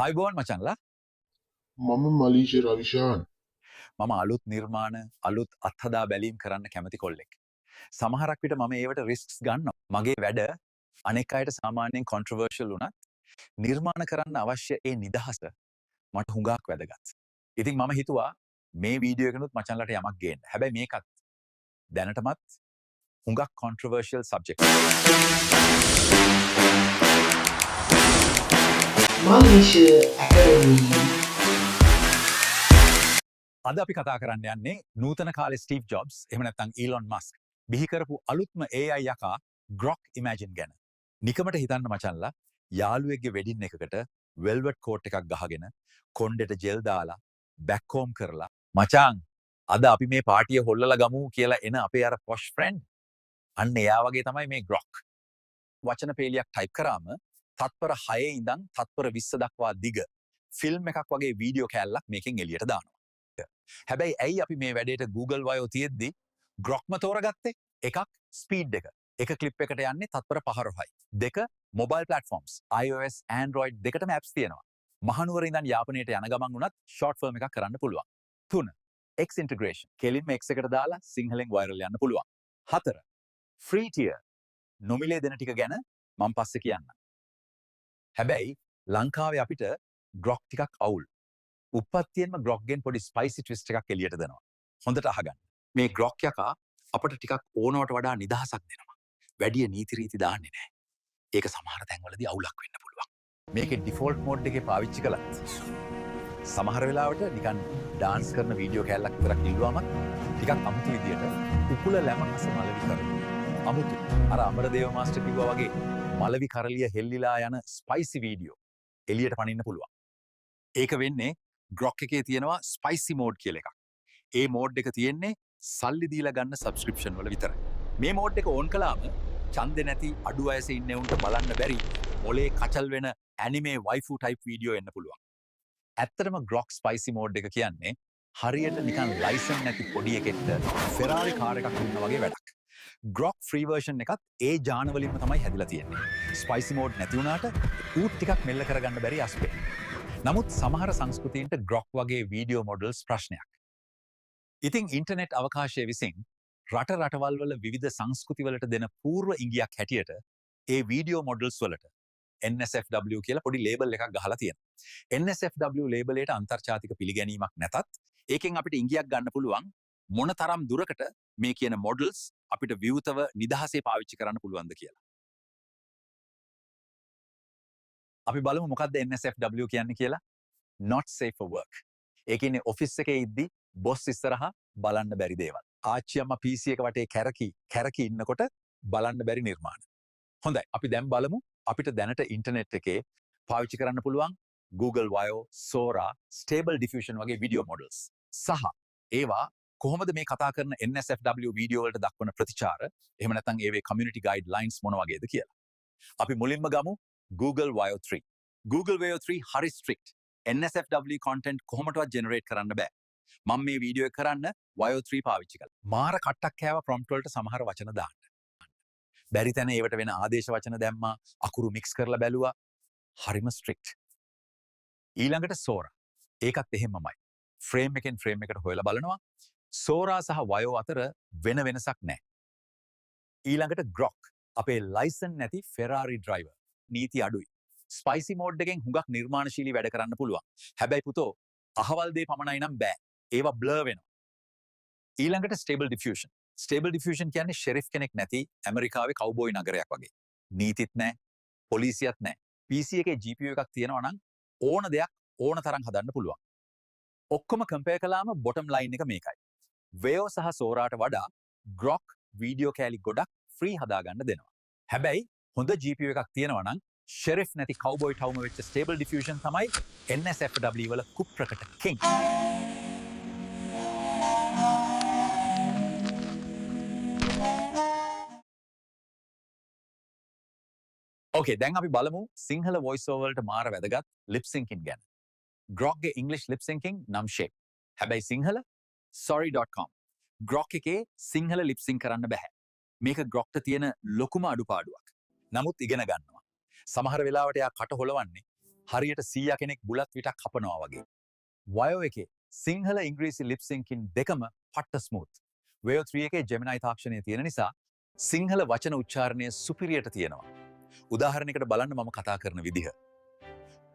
අයිබෝන් මචන්ලා මම මලීෂ රවිශාන්. මම අලුත් නිර්මාණ අලුත් අත්හදා බැලීම් කරන්න කැමති කොල්ලෙක්. සමහරක් විට මම ඒවට රිස්ක්ස් ගන්නවා. මගේ වැඩ අනෙක් අයට සාමාන්‍යයෙන් කොන්ට්‍රවර්ෂල් වුණත් නිර්මාණ කරන්න අවශ්‍ය ඒ නිදහස මට හුඟක් වැදගත්. ඉතින් මම හිතුවා මේ වීඩියෝ එකනොත් මචන්ලට යමක් ගේන්න. හැබැයි මේකත් දැනටමත් හුඟක් කොන්ට්‍රවර්ෂල් සබ්ජෙක්ට්. මලීෂ ඇකඩමී. අද අපි කතා කරන්න යන්නේ නූතන කාලේ ස්ටීව් ජොබ්ස් එහෙම නැත්නම් ඊලොන් මස්ක් බිහි කරපු අලුත්ම AI යකා ග්‍රොක් ඉමැජින් ගැන. නිකමට හිතන්න මචන්ලා යාළුවෙක්ගේ වෙඩින් එකකට වෙල්වට් කෝට් එකක් ගහගෙන කොණ්ඩෙට ජෙල් දාලා බැක්හෝම් කරලා මචං අද අපි මේ පාටිය හොල්ලලා ගමු කියලා එන අපේ අර පොෂ් ෆ්‍රෙන්ඩ් අන්න එයා වගේ තමයි මේ ග්‍රොක්. වචන පේලියක් ටයිප් කරාම තත්පර 6 ඉඳන් තත්පර 20 දක්වා දිග ෆිල්ම් එකක් වගේ වීඩියෝ කෑල්ලක් මේකෙන් එළියට දානවා. හැබැයි ඇයි අපි මේ වැඩේට Google වයෝ තියෙද්දි ග්‍රොක්ම තෝරගත්තේ? එකක් ස්පීඩ් එක ක්ලිප් එකට යන්නේ තත්පර 5යි. දෙක මොබයිල් ප්ලැට්ෆෝම්ස් iOS Android දෙකටම apps තියෙනවා. මහනුවර ඉඳන් යාපනයට යන ගමන් උනත් ෂෝට් ෆිල්ම් එකක් කරන්න පුළුවන්. 3 X integration කෙලින්ම X එකට දාලා සිංහලෙන් වයිරල් යන්න පුළුවන්. 4 free tier නොමිලේ දෙන ටික ගැන මම පස්සේ කියන්නම්. හැබැයි ලංකාවේ අපිට ග්‍රොක් ටිකක් අවුල්. උපත්තියෙන්ම ග්‍රොක්ගෙන් පොඩි ස්පයිසි ට්විස්ට් එකක් එළියට දෙනවා. හොඳට අහගන්න. මේ ග්‍රොක් යකා අපට ටිකක් ඕනවට වඩා නිදහසක් දෙනවා. වැඩි නීති රීති දාන්නේ නැහැ. ඒක සමහර තැන්වලදී අවුලක් වෙන්න පුළුවන්. මේකේ ඩිෆෝල්ට් මෝඩ් එකේ පාවිච්චි කළත් සමහර වෙලාවට නිකන් ඩාන්ස් කරන වීඩියෝ කෑල්ලක් විතරක් ඉල්ලුවම ටිකක් අමුතු විදියට උකුල ලැමහස මලවි කරනවා. අමුතු. අර අමරදේව මාස්ටර් කිව්වා වගේ මලවි කරලිය හෙල්ලිලා යන ස්පයිසි වීඩියෝ එළියට පනින්න පුළුවන්. ඒක වෙන්නේ ග්‍රොක් එකේ තියෙනවා ස්පයිසි මෝඩ් කියලා එකක්. ඒ මෝඩ් එක තියෙන්නේ සල්ලි දීලා ගන්න සබ්ස්ක්‍රිප්ෂන් වල විතරයි. මේ මෝඩ් එක ඕන් කළාම ඡන්දේ නැති අඩු වයසේ ඉන්න උන්ට බලන්න බැරි මොලේ කචල් වෙන ඇනිමේ වයිෆු ටයිප් වීඩියෝ එන්න පුළුවන්. ඇත්තටම ග්‍රොක් ස්පයිසි මෝඩ් එක කියන්නේ හරියට නිකන් ලයිසන් නැති පොඩි එකෙක්ට ෆෙරාරි කාර් එකක් දුන්නා වගේ වැඩක්. ග්‍රොක් ෆ්‍රී වර්ෂන් එකත් ඒ ජාන වලින්ම තමයි හැදිලා තියෙන්නේ. ස්පයිසි මෝඩ් නැති වුණාට ඌත් ටිකක් මෙල්ල කරගන්න බැරි අස්පේ. නමුත් සමහර සංස්කෘතීන්ට ග්‍රොක් වගේ වීඩියෝ මොඩල්ස් ප්‍රශ්නයක්. ඉතින් ඉන්ටර්නෙට් අවකාශය විසින් රටවල් වල විවිධ සංස්කෘතිවලට දෙන පූර්ව ඉඟියක් හැටියට ඒ වීඩියෝ මොඩල්ස් වලට NSFW කියලා පොඩි ලේබල් එකක් ගහලා තියෙනවා. NSFW ලේබල් එකට අන්තර්ජාතික පිළිගැනීමක් නැතත් ඒකෙන් අපිට ඉඟියක් ගන්න පුළුවන් මොන තරම් දුරකට මේ කියන මොඩල්ස් අපිට විවෘතව නිදහසේ පාවිච්චි කරන්න පුළුවන්ද කියලා. අපි බලමු මොකක්ද NSFW කියන්නේ කියලා. Not safe for work. ඒ කියන්නේ ඔෆිස් එකේ ඉද්දි බොස් ඉස්සරහා බලන්න බැරි දේවල්. ආච්චි අම්මා PC එක වටේ කැරකි ඉන්නකොට බලන්න බැරි නිර්මාණ. හොඳයි අපි දැන් බලමු අපිට දැනට ඉන්ටර්නෙට් එකේ පාවිච්චි කරන්න පුළුවන් Google Vio, Sora, Stable Diffusion වගේ වීඩියෝ මොඩල්ස්. සහ ඒවා කොහොමද මේ කතා කරන NSFW වීඩියෝ වලට දක්වන ප්‍රතිචාර එහෙම නැත්නම් ඒවේ community guidelines මොන වගේද කියලා. අපි මුලින්ම ගමු Google Vio 3. Google Vio 3 හරි strict. NSFW content කොහොමදවත් generate කරන්න බෑ. මම මේ වීඩියෝ එක කරන්න Vio 3 පාවිච්චි කළා. මාර කට්ටක් කෑවා prompt වලට සමහර වචන දාන්න. බැරි තැන ඒවට වෙන ආදේශ වචන දැම්මා, අකුරු mix කරලා බැලුවා. හරිම strict. ඊළඟට Sora. ඒකත් එහෙමමයි. frame එකෙන් frame එකට හොයලා බලනවා. Sora සහ Vio අතර වෙන වෙනසක් නැහැ. ඊළඟට Grok. අපේ license නැති Ferrari driver. නීති අඩුයි. ස්පයිසි මෝඩ් එකෙන් හුඟක් නිර්මාණශීලී වැඩ කරන්න පුළුවන්. හැබැයි පුතෝ අහවල් දේ පමණයි නම් බෑ. ඒවා බ්ලර් වෙනවා. ඊළඟට ස්ටේබල් ඩිෆියුෂන්. ස්ටේබල් ඩිෆියුෂන් කියන්නේ ෂෙරිෆ් කෙනෙක් නැති ඇමරිකාවේ කවුබෝයි නගරයක් වගේ. නීතිත් නැහැ, පොලිසියත් නැහැ. PC එකේ GPU එකක් තියෙනවා නම් ඕන දෙයක් ඕන තරම් හදන්න පුළුවන්. ඔක්කොම කම්පෙයාර් කළාම බොටම් ලයින් එක මේකයි. Veo සහ Soraට වඩා Grok වීඩියෝ කෑලි ගොඩක් ෆ්‍රී හදාගන්න දෙනවා. හැබැයි හොඳ GPU එකක් තියෙනවා නම් ෂෙරිෆ් නැති කවුබෝයි ටවුම වෙච්ච ස්ටේබල් ඩිෆියුෂන් තමයි NSFW වල කුප්‍රකට කිං. ඕකේ දැන් අපි බලමු සිංහල වොයිස් ඕවර් වලට මාර වැදගත් ලිප් සින්කින් ගැන. Grok ගේ ඉංග්‍රීසි ලිප් සින්කින් නම් ෂේප්. හැබැයි සිංහල sorry.com. Grok එකේ සිංහල ලිප් සින්ක් කරන්න බෑ. මේක Grokට තියෙන ලොකුම අඩුපාඩුවක්. නමුත් ඉගෙන ගන්නවා. සමහර වෙලාවට යා කට හොලවන්නේ හරියට 100 කෙනෙක් බුලත් විටක් කපනවා වගේ. වයෝ එකේ සිංහල ඉංග්‍රීසි ලිප් සින්කින් දෙකම පට්ට ස්මූත්. වයෝ 3 එකේ ජෙමිනයි තාක්ෂණය තියෙන නිසා සිංහල වචන උච්චාරණය සුපිරියට තියෙනවා. උදාහරණයකට බලන්න මම කතා කරන විදිහ.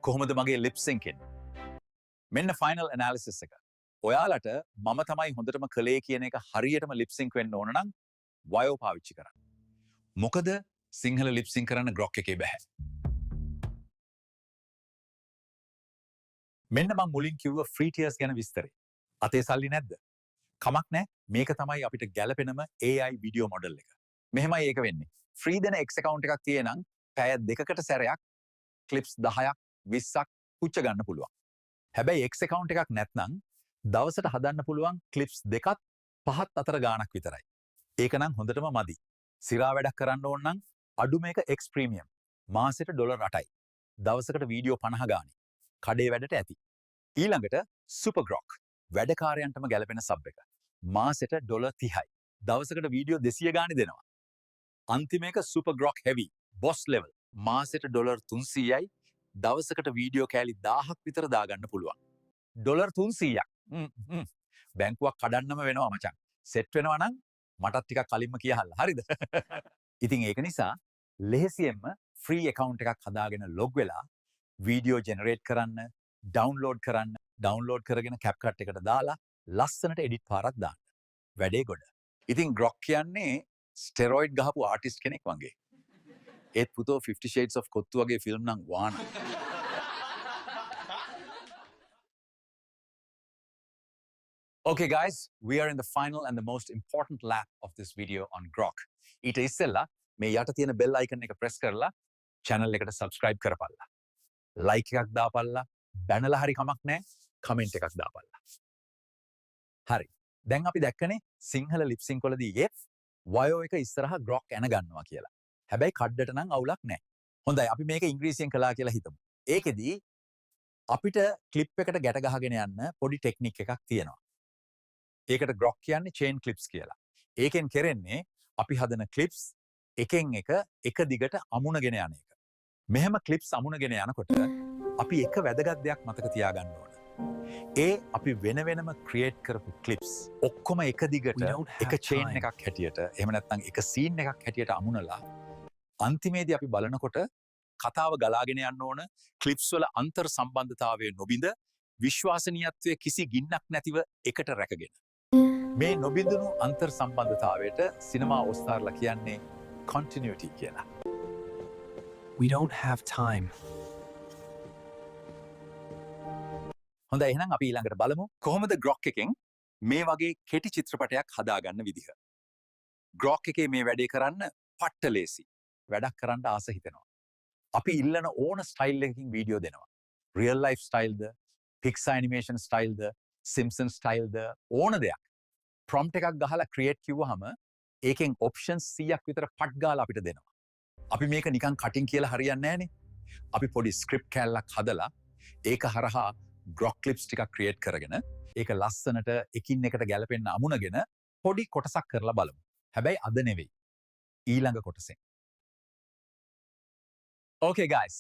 කොහොමද මගේ ලිප් සින්කින්? මෙන්න ෆයිනල් ඇනාලිසිස් එක. ඔයාලට මම තමයි හොඳටම කළේ කියන එක හරියටම ලිප් සින්ක් වෙන්න ඕන නම් වයෝ පාවිච්චි කරන්න. මොකද සිංහල ලිප් සින්ක් කරන්න ග්‍රොක් එකේ බෑ. මෙන්න මම මුලින් කිව්ව ෆ්‍රී ටියර්ස් ගැන විස්තරේ. අතේ සල්ලි නැද්ද? කමක් නැහැ. මේක තමයි අපිට ගැළපෙනම AI වීඩියෝ මොඩල් එක. මෙහෙමයි ඒක වෙන්නේ. ෆ්‍රී දෙන X account එකක් තියෙනම් පැය දෙකකට සැරයක් ක්ලිප්ස් 10ක් 20ක් පුච්ච ගන්න පුළුවන්. හැබැයි X account එකක් නැත්නම් දවසට හදන්න පුළුවන් ක්ලිප්ස් දෙකත් පහත් අතර ගාණක් විතරයි. ඒක නම් හොඳටම මදි. සිරා වැඩක් කරන්න ඕන නම් අඩුම එක X ප්‍රීමියම් මාසෙට $8යි. දවසකට වීඩියෝ 50 ගානේ. කඩේ වැඩට ඇති. ඊළඟට සුපර් ග්‍රොක් වැඩකාරයන්ටම ගැලපෙන සබ් එක. මාසෙට $30යි. දවසකට වීඩියෝ 200 ගානේ දෙනවා. අන්තිම එක සුපර් ග්‍රොක් හෙවි බොස් ලෙවල් මාසෙට $300යි. දවසකට වීඩියෝ කෑලි 1000ක් විතර දාගන්න පුළුවන්. $300ක්. බැංකුවක් කඩන්නම වෙනවා මචං. සෙට් වෙනවා නම් මටත් ටිකක් කලින්ම කියහල්ලා. හරිද? ඉතින් ඒක නිසා ලෙහෙසියෙන්ම ෆ්‍රී account එකක් හදාගෙන ලොග් වෙලා වීඩියෝ ජෙනරේට් කරන්න, ඩවුන්ලෝඩ් කරගෙන CapCut එකට දාලා ලස්සනට එඩිට් පාරක් දාන්න. වැඩේ ගොඩ. ඉතින් ග්‍රොක් කියන්නේ ස්ටෙරොයිඩ් ගහපු ආටිස්ට් කෙනෙක් වගේ. ඒත් පුතෝ 50 Shades of කොත්තු වගේ ෆිල්ම් නම් වාන. Okay guys, we are in the final and the most important lap of this video on Grok. ඊට ඉස්සෙල්ලා මේ යට තියෙන bell icon එක press කරලා channel එකට subscribe කරපල්ලා. like එකක් දාපල්ලා, බැනලා හරි කමක් නැහැ, comment එකක් දාපල්ලා. හරි. දැන් අපි දැක්කනේ සිංහල lip sync වලදී F වයෝ එක ඉස්සරහා Grok එන ගන්නවා කියලා. හැබැයි කඩට නම් අවුලක් නැහැ. හොඳයි අපි මේක ඉංග්‍රීසියෙන් කළා කියලා හිතමු. ඒකෙදී අපිට ක්ලිප් එකට ගැට ගහගෙන යන්න පොඩි ටෙක්නික් එකක් තියෙනවා. ඒකට ග්‍රොක් කියන්නේ චේන් ක්ලිප්ස් කියලා. ඒකෙන් කරන්නේ අපි හදන ක්ලිප්ස් එකෙන් එක දිගට අමුණගෙන යන එක. මෙහෙම ක්ලිප්ස් අමුණගෙන යනකොට අපි එක වැදගත් දෙයක් මතක තියාගන්න ඕන. ඒ අපි වෙන වෙනම ක්‍රියේට් කරපු ක්ලිප්ස් ඔක්කොම එක දිගට එක චේන් එකක් හැටියට එහෙම නැත්නම් එක සීන් එකක් හැටියට අමුණලා අන්තිමේදී අපි බලනකොට කතාව ගලාගෙන යන්න ඕන ක්ලිප්ස් වල අන්තර් සම්බන්ධතාවය නොබිඳ විශ්වාසනීයත්වයේ කිසි ගින්නක් නැතිව එකට රැකගෙන. මේ නොබිඳුණු අන්තර් සම්බන්ධතාවයට සිනමා ඔස්තාර්ලා කියන්නේ continuity කියලා. We don't have time. හොඳයි එහෙනම් අපි ඊළඟට බලමු කොහොමද ග්‍රොක් එකෙන් මේ වගේ කෙටි චිත්‍රපටයක් හදාගන්න විදිහ. ග්‍රොක් එකේ මේ වැඩේ කරන්න පට්ට ලේසි. වැඩක් කරන්න ආස හිතෙනවා. අපි ඉල්ලන ඕන ස්ටයිල් එකකින් වීඩියෝ දෙනවා. රියල් ලයිෆ් ස්ටයිල්ද, පික්සර් ඇනිමේෂන් ස්ටයිල්ද, සිම්ප්සන් ස්ටයිල්ද ඕන දෙයක්. ප්‍රොම්ප්ට් එකක් ගහලා ක්‍රියේට් කිව්වහම ඒකෙන් ඔප්ෂන්ස් 100ක් විතර පට් ගාලා අපිට දෙනවා. අපි මේක නිකන් කටින් කියලා හරියන්නේ නැහනේ. අපි පොඩි ස්ක්‍රිප්ට් කැලලක් හදලා ඒක හරහා ග්‍රොක් ක්ලිප්ස් ටිකක් ක්‍රියේට් කරගෙන ඒක ලස්සනට එකින් එකට ගැලපෙන්න අමුණගෙන පොඩි කොටසක් කරලා බලමු. හැබැයි අද නෙවෙයි. ඊළඟ කොටසෙන්. Okay guys,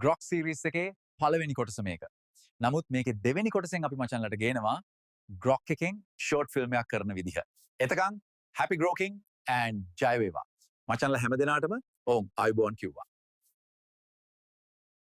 Grok series එකේ පළවෙනි කොටස මේක. නමුත් මේකේ දෙවෙනි කොටසෙන් අපි මචන්ලට ගේනවා Grok එකෙන් ෂෝට් ෆිල්ම් එකක් කරන විදිහ. එතකන් happy grokking and ජය වේවා. මචන්ලා හැම දිනාටම ආයුබෝවන් කිව්වා.